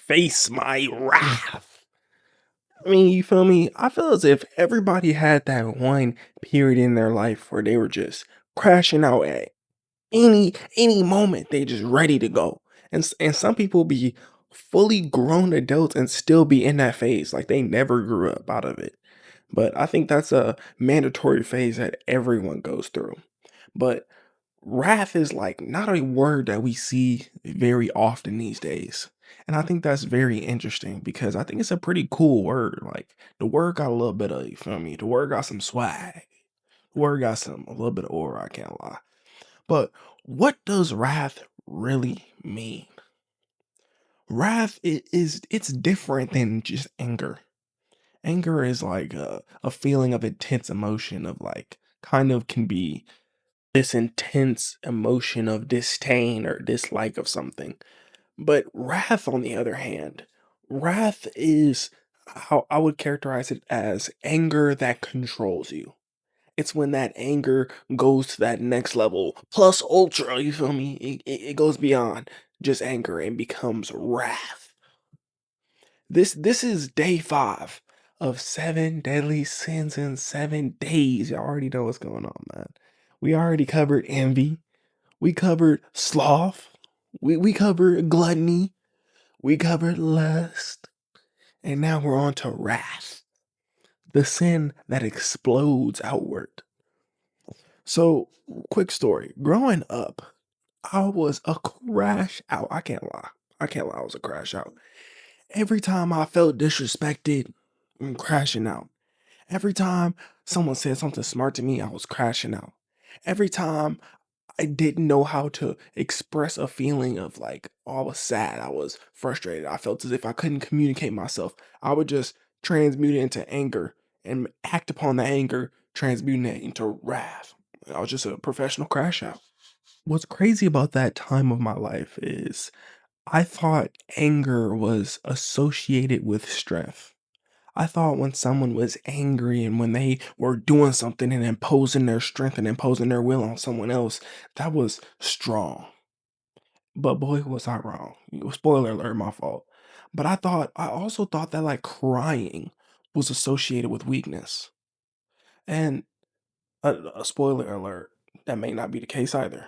face my wrath. I mean, you feel me? I feel as if everybody had that one period in their life where they were just crashing out at any moment. They just ready to go. And some people be fully grown adults and still be in that phase, like they never grew up out of it. But I think that's a mandatory phase that everyone goes through. But wrath is like not a word that we see very often these days. And I think that's very interesting because I think it's a pretty cool word. Like the word got a little bit of, you feel me? The word got some swag. The word got a little bit of aura, I can't lie. But what does wrath really mean? Wrath it's different than just anger. Anger is like a feeling of intense emotion of like kind of can be this intense emotion of disdain or dislike of something. But wrath, on the other hand, wrath is how I would characterize it as anger that controls you. It's when that anger goes to that next level, plus ultra, you feel me? It goes beyond just anger and becomes wrath. This is day 5 of 7 deadly sins in 7 days. You already know what's going on, man. We already covered envy. We covered sloth. We covered gluttony. We covered lust. And now we're on to wrath, the sin that explodes outward. So, quick story. Growing up, I was a crash out. I can't lie. I can't lie. I was a crash out. Every time I felt disrespected, I'm crashing out. Every time someone said something smart to me, I was crashing out. Every time I didn't know how to express a feeling of like, oh, I was sad, I was frustrated, I felt as if I couldn't communicate myself. I would just transmute it into anger and act upon the anger, transmuting it into wrath. I was just a professional crash out. What's crazy about that time of my life is I thought anger was associated with strength. I thought when someone was angry and when they were doing something and imposing their strength and imposing their will on someone else, that was strong. But boy, was I wrong. Spoiler alert, my fault. But I also thought that like crying was associated with weakness. And a spoiler alert, that may not be the case either.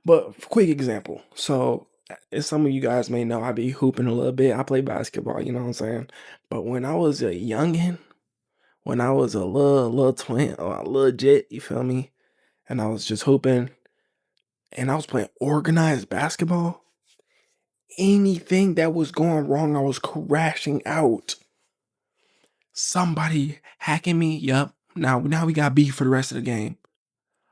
But quick example. So, as some of you guys may know, I be hooping a little bit. I play basketball, you know what I'm saying? But when I was a youngin', when I was a little twin or a little jet, you feel me? And I was just hooping and I was playing organized basketball. Anything that was going wrong, I was crashing out. Somebody hacking me, yup. Now we got beef for the rest of the game.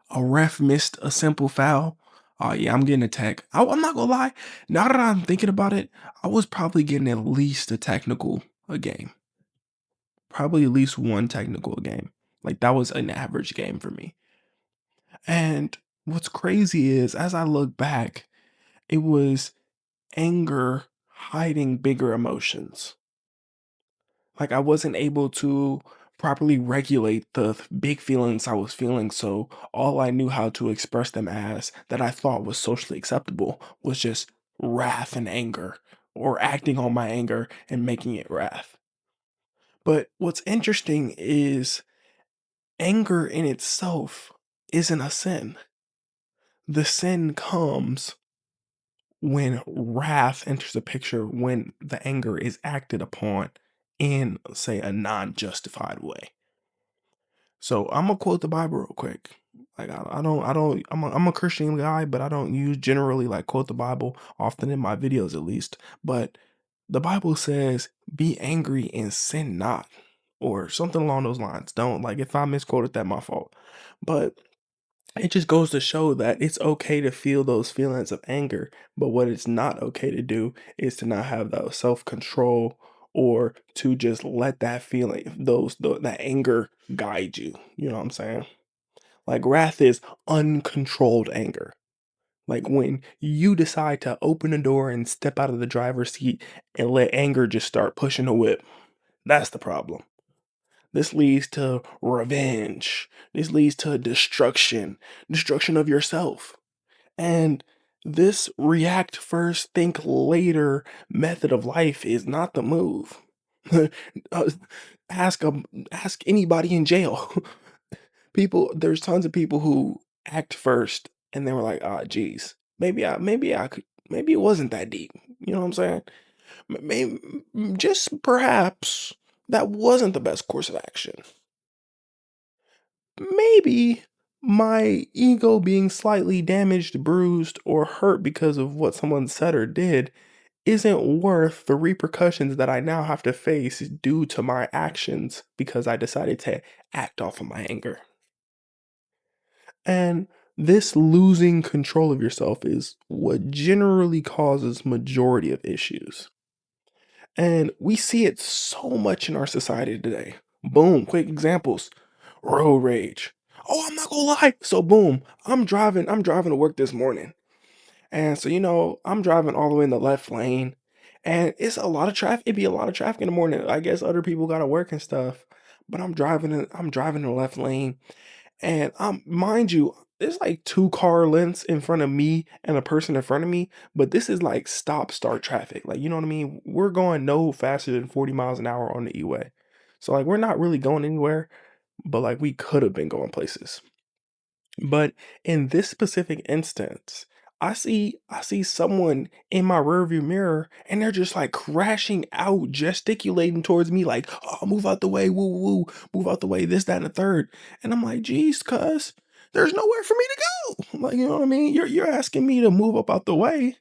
A ref missed a simple foul. Oh yeah, I'm getting a tech. I'm not gonna lie. Now that I'm thinking about it, I was probably getting at least a technical a game. Probably at least one technical a game. Like that was an average game for me. And what's crazy is as I look back, it was anger hiding bigger emotions. Like I wasn't able to properly regulate the big feelings I was feeling, so all I knew how to express them as that I thought was socially acceptable was just wrath and anger, or acting on my anger and making it wrath. But what's interesting is anger in itself isn't a sin. The sin comes when wrath enters the picture, when the anger is acted upon in, say, a non-justified way. So I'm gonna quote the Bible real quick. Like I don't, I'm a Christian guy, but I don't use generally like quote the Bible often in my videos at least. But the Bible says, "Be angry and sin not," or something along those lines. Don't like if I misquoted that, my fault. But it just goes to show that it's okay to feel those feelings of anger, but what it's not okay to do is to not have that self-control or to just let that feeling, that anger guide you. You know what I'm saying? Like wrath is uncontrolled anger. Like when you decide to open the door and step out of the driver's seat and let anger just start pushing the whip. That's the problem. This leads to revenge. This leads to destruction, destruction of yourself. And This react first, think later method of life is not the move. Uh, ask ask anybody in jail. There's tons of people who act first and they were like, "Ah, geez, maybe I could, maybe it wasn't that deep." You know what I'm saying? Maybe just perhaps that wasn't the best course of action. Maybe my ego being slightly damaged, bruised, or hurt because of what someone said or did isn't worth the repercussions that I now have to face due to my actions because I decided to act off of my anger. And this losing control of yourself is what generally causes majority of issues. And we see it so much in our society today. Boom, quick examples. Road rage. Oh, I'm not gonna lie. So boom, I'm driving to work this morning. And so, I'm driving all the way in the left lane. And it's a lot of traffic. It'd be a lot of traffic in the morning. I guess other people gotta work and stuff. But I'm driving in the left lane. And mind you, there's like two car lengths in front of me and a person in front of me, but this is like stop start traffic. Like, you know what I mean? We're going no faster than 40 miles an hour on the E-way. So like we're not really going anywhere, but like we could have been going places. But in this specific instance, I see someone in my rearview mirror and they're just like crashing out, gesticulating towards me like, "Oh, move out the way, woo woo, move out the way, this, that, and the third." And I'm like, "Geez, cuz, there's nowhere for me to go." Like, you know what I mean? You're asking me to move up out the way,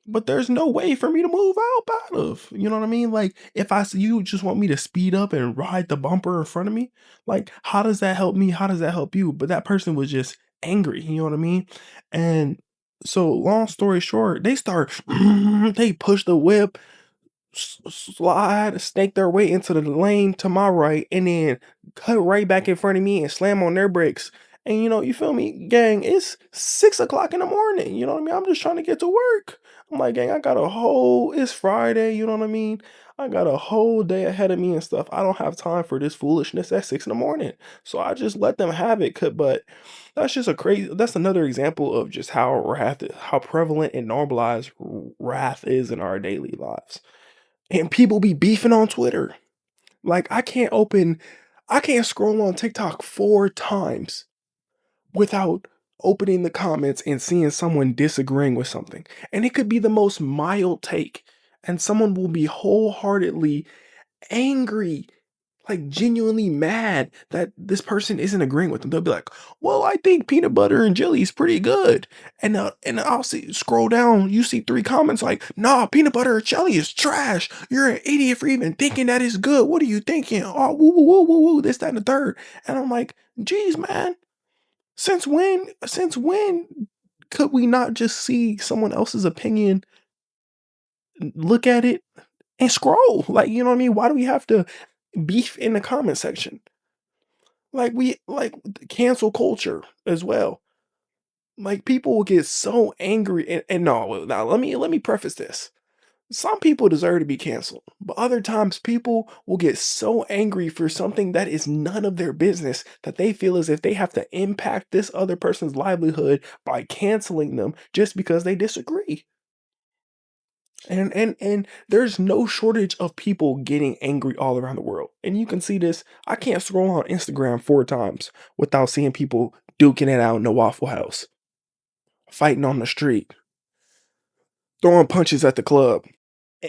but there's no way for me to move out of. You know what I mean? Like, if you just want me to speed up and ride the bumper in front of me, like, how does that help me? How does that help you? But that person was just angry. You know what I mean? And so, long story short, they start, they push the whip, slide, snake their way into the lane to my right, and then cut right back in front of me and slam on their brakes. And you feel me, gang? It's 6 o'clock in the morning. You know what I mean? I'm just trying to get to work. I'm like, gang, it's Friday. You know what I mean? I got a whole day ahead of me and stuff. I don't have time for this foolishness at 6 in the morning. So I just let them have it. But that's another example of just how prevalent and normalized wrath is in our daily lives. And people be beefing on Twitter. Like I can't scroll on TikTok 4 times without opening the comments and seeing someone disagreeing with something. And it could be the most mild take and someone will be wholeheartedly angry, like genuinely mad that this person isn't agreeing with them. They'll be like, "Well, I think peanut butter and jelly is pretty good." And I'll see scroll down, you see 3 comments like, "Nah, peanut butter and jelly is trash. You're an idiot for even thinking that is good. What are you thinking? Oh, woo woo woo woo woo, this, that, and the third." And I'm like, "Geez, man, since when could we not just see someone else's opinion, look at it, and scroll?" Like, you know what I mean? Why do we have to beef in the comment section? Like cancel culture as well. Like people will get so angry and no, now let me preface this. Some people deserve to be canceled, but other times people will get so angry for something that is none of their business that they feel as if they have to impact this other person's livelihood by canceling them just because they disagree. And there's no shortage of people getting angry all around the world. And you can see this. I can't scroll on Instagram 4 times without seeing people duking it out in the Waffle House, fighting on the street, throwing punches at the club.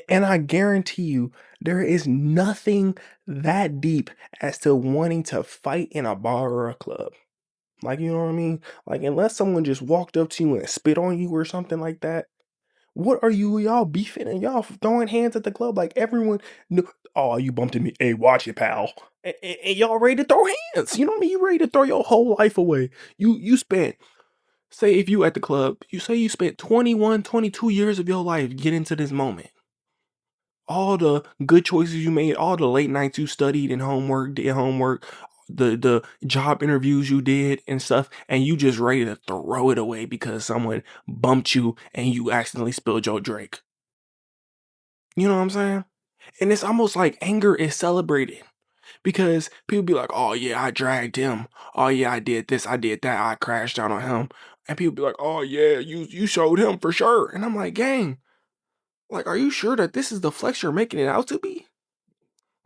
And I guarantee you, there is nothing that deep as to wanting to fight in a bar or a club. Like, you know what I mean? Like, unless someone just walked up to you and spit on you or something like that. What are y'all beefing and y'all throwing hands at the club like everyone knew? Oh, you bumped into me. Hey, watch it, pal. And y'all ready to throw hands. You know what I mean? You ready to throw your whole life away. You spent, say if you at the club, you spent 21, 22 years of your life getting to this moment. All the good choices you made, all the late nights you studied and did homework, the job interviews you did and stuff, and you just ready to throw it away because someone bumped you and you accidentally spilled your drink. You know what I'm saying? And it's almost like anger is celebrated because people be like, "Oh yeah, I dragged him. Oh yeah, I did this, I did that, I crashed out on him." And people be like, "Oh yeah, you showed him for sure." And I'm like, "Gang, like, are you sure that this is the flex you're making it out to be?"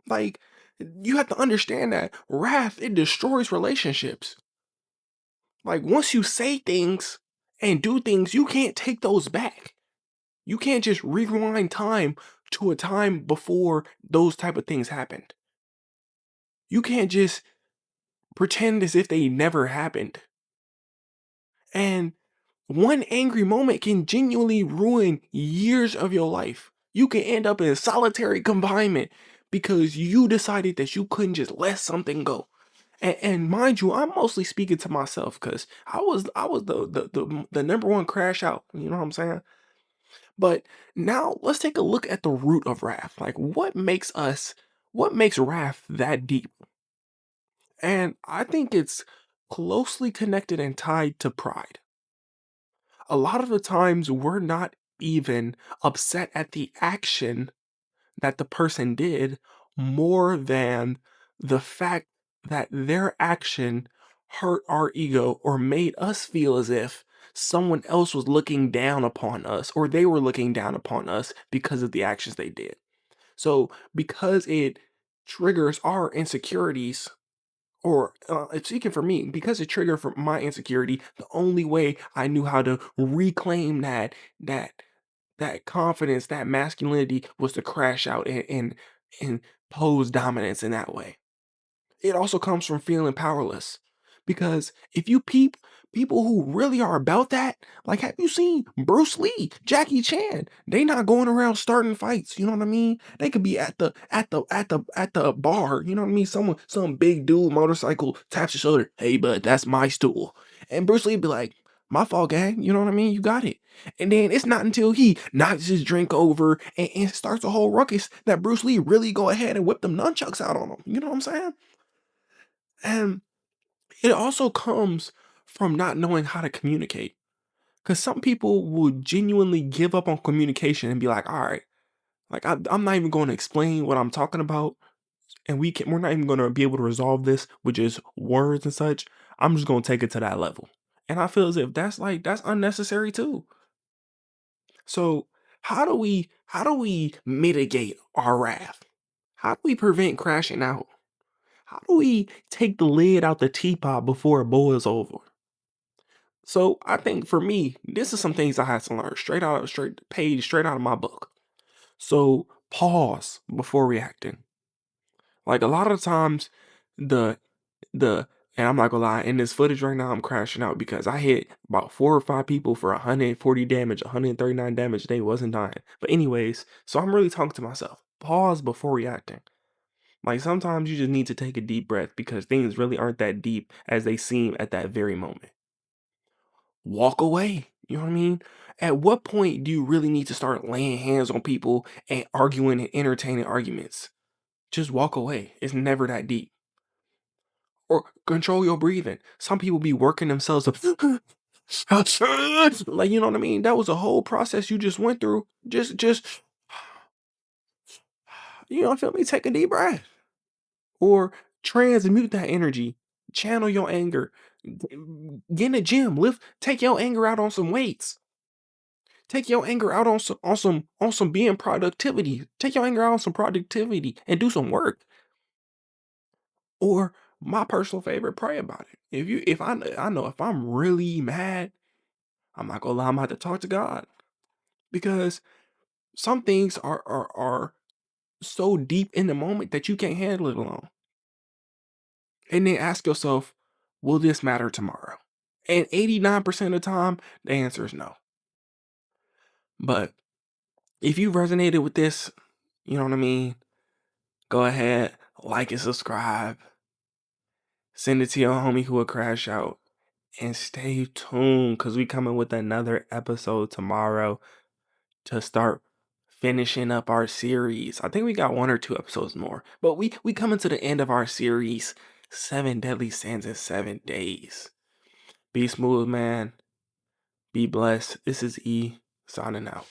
Like, you have to understand that wrath, it destroys relationships. Like, once you say things and do things, you can't take those back. You can't just rewind time to a time before those type of things happened. You can't just pretend as if they never happened. And one angry moment can genuinely ruin years of your life. You can end up in solitary confinement because you decided that you couldn't just let something go. And mind you, I'm mostly speaking to myself because I was the number one crash out. You know what I'm saying? But now let's take a look at the root of wrath. Like what makes wrath that deep? And I think it's closely connected and tied to pride. A lot of the times we're not even upset at the action that the person did more than the fact that their action hurt our ego or made us feel as if someone else was looking down upon us or they were looking down upon us because of the actions they did. So, because it triggers our insecurities, or it's speaking for me, because it triggered for my insecurity, the only way I knew how to reclaim that that confidence, that masculinity was to crash out and pose dominance in that way. It also comes from feeling powerless. Because if you people who really are about that, like have you seen Bruce Lee, Jackie Chan? They not going around starting fights, you know what I mean? They could be at the bar, you know what I mean? Some big dude motorcycle taps his shoulder, "Hey bud, that's my stool." And Bruce Lee be like, "My fault, gang," you know what I mean? You got it. And then it's not until he knocks his drink over and starts a whole ruckus that Bruce Lee really go ahead and whip them nunchucks out on him. You know what I'm saying? And it also comes from not knowing how to communicate. Because some people will genuinely give up on communication and be like, all right, like I'm not even going to explain what I'm talking about, and we're not even going to be able to resolve this with just words and such. I'm just going to take it to that level. And I feel as if that's unnecessary too. So how do we mitigate our wrath? How do we prevent crashing out? How do we take the lid out the teapot before it boils over? So I think for me, this is some things I had to learn straight out of my book. So pause before reacting. Like a lot of times, the the and I'm not gonna lie, in this footage right now, I'm crashing out because I hit about 4 or 5 people for 140 damage, 139 damage. They wasn't dying. But anyways, so I'm really talking to myself. Pause before reacting. Like sometimes you just need to take a deep breath because things really aren't that deep as they seem at that very moment. Walk away. You know what I mean? At what point do you really need to start laying hands on people and arguing and entertaining arguments? Just walk away. It's never that deep. Or control your breathing. Some people be working themselves up. Like, you know what I mean? That was a whole process you just went through. Just, you know, feel me? Take a deep breath. Or transmute that energy. Channel your anger. Get in the gym. Take your anger out on some weights. Take your anger out on some being productivity. Take your anger out on some productivity and do some work. Or my personal favorite, pray about it. If I know if I'm really mad, I'm not gonna lie, I'm gonna have to talk to God. Because some things are so deep in the moment that you can't handle it alone. And then ask yourself, will this matter tomorrow? And 89% of the time, the answer is no. But if you resonated with this, you know what I mean? Go ahead, like and subscribe. Send it to your homie who will crash out. And stay tuned because we coming with another episode tomorrow to start finishing up our series. I think we got 1 or 2 episodes more. But we coming to the end of our series. 7 deadly sins in 7 days. Be smooth, man. Be blessed. This is E signing out.